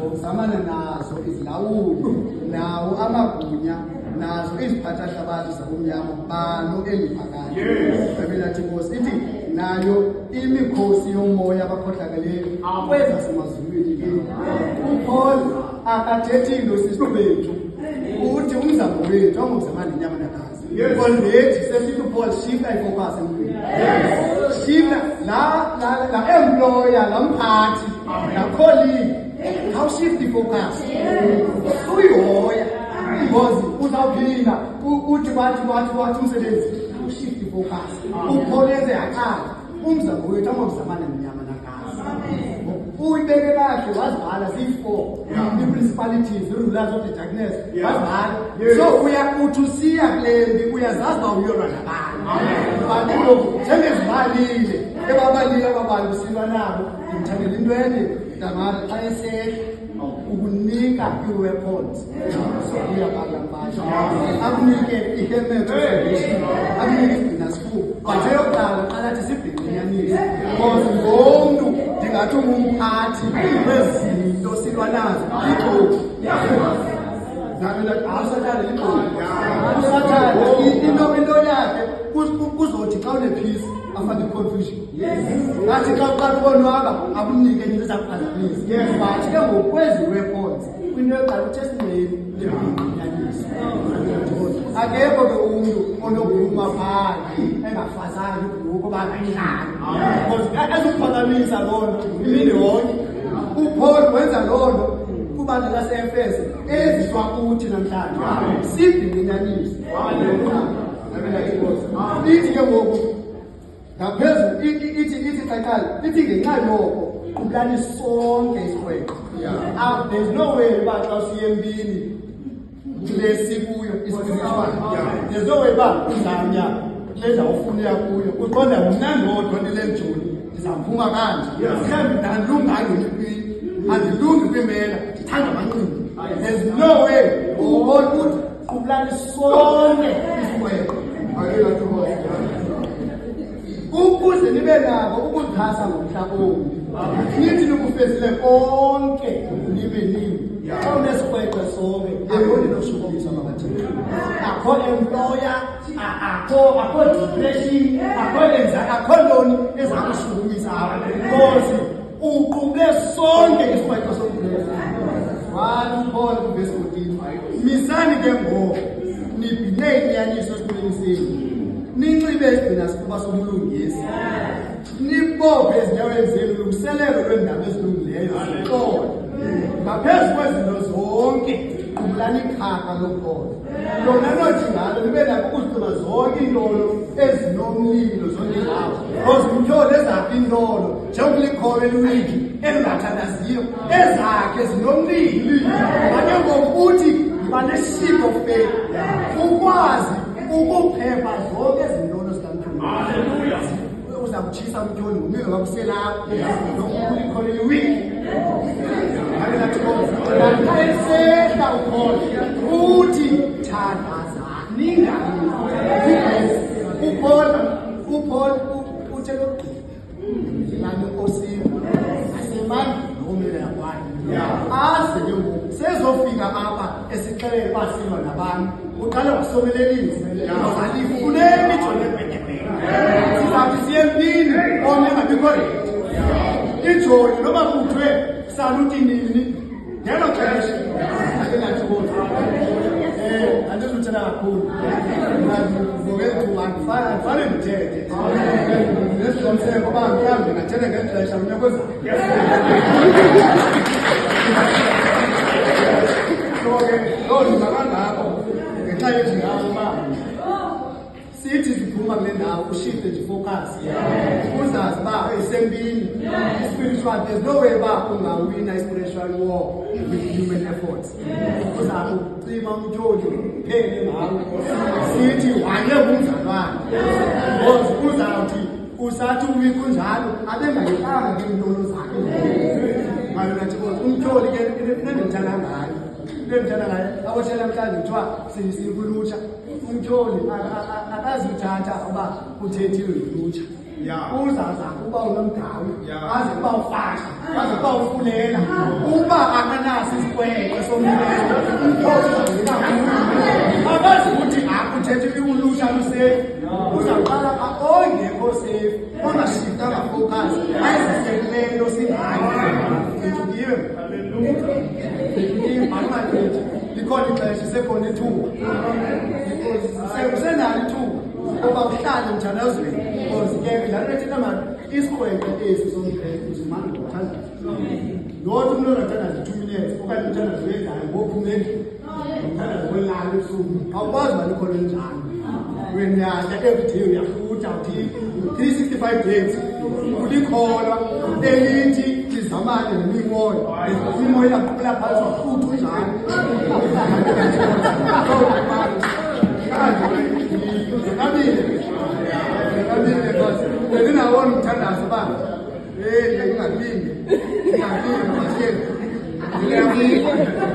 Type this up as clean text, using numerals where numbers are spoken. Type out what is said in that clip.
ngokuzamana nazo izilawuli nawo amagunya nazo iziphathahlabathi zabomnyama balo eliphakathi. Ibhayibheli lathi Nkosi ithi nayo imikhosi yomoya abakhohlakeleyo kwezasemazulwini ke. uPaul akathethi into sisibethu uthi umzamo wethu awungozamani nenyama negazi. Already sesithi uPaul shifta ifocus empilweni. Shifta la employer, la mphathi, la colleague. How shift ifocus? Uyihoya because uzawuphinda uthi bathi umsebenzi ushift ifocus. uPaul yenze yaqala umzamo wethu awungozamani nenyama negazi. Uyibeke kahle wazibhala ziyi-4 i-principalities, i-rulers of the darkness wazibhala. So uyakuthi usiya kulembi uyazazi uba uyolwa nabani. Bantu njengezibalile ebabalile ababantu silwa nabo ngithandela into enye Tamara xa esehla ukunika ii-weapons uyabhala mbasha akunike i-helmet of salvation akunike isigcinasifuba but eyokuqala qalathi sibhinqinyanise because ngomntu ndingathi ungumphathi wezinto silwa nazo igxoxi awusathanda igxoxi into yakhe kuzothi xa une-peace afake i-confusion. Ngathi xa uqala ukonwaba akunike into ezakuphazamisa but ke ngokwezi weapons kwinto yokuqala uthestimeni lebhinqinyanise. Akekho ke umntu onokuphuma phandle engafazanga ibhuku oba ngayidlali because ezukuphakamisa loo nto imini yonke. uPaul wenza loo nto kubantu lase-Efeso eziswa kuthi namhlanje sibhinqinyanise. Ithi ke ngoku ngaphezulu ithi qaqala ithi ngenxa yoko qulani sonke isikweko. There's no way uba xa usiya empini lesikuyo ispiritual. There's no way uba uzamya lezawufuneka kuyo uqonda mna ndodwa ndilenjoni ndizawuphuma kanje mhlawumbi ndandilungayo empini andilungi kwimela ndithanda amanqindi. There's no way ukuthi qulani sonke isikweko. Ukuze nibe nabo ukuzixhasa ngomhlabombi nithi nikufezile konke nibe nini. Xa unesikweko sonke akho ninoshukumisa makathini, akho employer, akho depression, akho ntoni ezakushukumisa because uqube sonke isikweko somphezulu. 1 Paul verse 14 misani ke ngoku nibhine inyaniso esikhuleni senu ninxibe isigcinasifuba sobulungisa nibophe ezinyaweni zenu lulungiselelo lweendaba ezilungileyo zixolo ngaphezu kwezinto zonke qubulani ikhaka lokholo lona nothi ngalo nibe nako ukuzigqiba zonke iintolo ezinomlilo zonke because umtyholi ezakhe iintolo njengokulikholo eliwiki elingathandaziyo ezakhe zinomlilo. Ake ngokuthi yiba ne-sheep of faith ukwazi ukuphepha zonke ezintolo zikamtholi. Haleluya. Uzakutshisa umtyholi ngumlilo wakuselapho nokulikholo eliwiki. Xa esehla ukholo uthi thandazani ngani. uPaul uthe lokugqibela lani Nkosini asemandleni nokumela kwakhe aze ke ngoku sezofika apha esixelele uba silwa nabantu uqale wasomelelisa alifuneki ijoni ebhekebheke sizawuthi siye empini omnye engabikho ready. Ijoni noba kuthiwe saluti nini ngelo xesha ake ngathibona andizutshela kakhulu ngokufane ndithethe nesiqiniseko uba mhlawumbi ndingathetha ngeli xesha lunyakweza so ke loo ndima kangako ngenxa yezingabo uba sithi siphuma kule ndawo ushifte nje focus uzazi uba isempini spiritual. There's no way uba ungawina i-spiritual war with human efforts. Uzakucima umtyholi uphele ngawo sithi wanye ngumzalwane because uzawuthi usathi uwikho njalo abengayikanga ngeentolo zakhe malona nje umtyholi ke endimthanda ngayo aboshela mhlawumbi kuthiwa sikulutsha umtyholi akazithatha uba uthethile yulutsha uzaza uba unomdawu aze uba ufasha aze uba ufulela uba akanaso isikweko somlilo akazi ukuthi akuthethe ulusha lusefu uzaqala ongekho sefu ongashiftanga focus ayisekelelo singayo ngiye likhona ixesha isekhona ithuba usenalo ithuba oba uhlale mthandazweni because ke laa thina mani isikweko esi somthetho simane ngothandazo nothi umntu ongathandazo 2 minutes okanye umthandazo wendayo ngophumeli umthandazo welala ebusuku awukwazi uba likhona njalo wenyaka everyday uyafutha uthi 365 days ulikholwa elithi lizamane nemimoya imimoya iyaqhubela phantsi wafutha unjalo Kabile boss. Bendinawona umthandazo baba. Hey, ngingakilindi. Ngingakilindi masiye. Ngiyakilindi.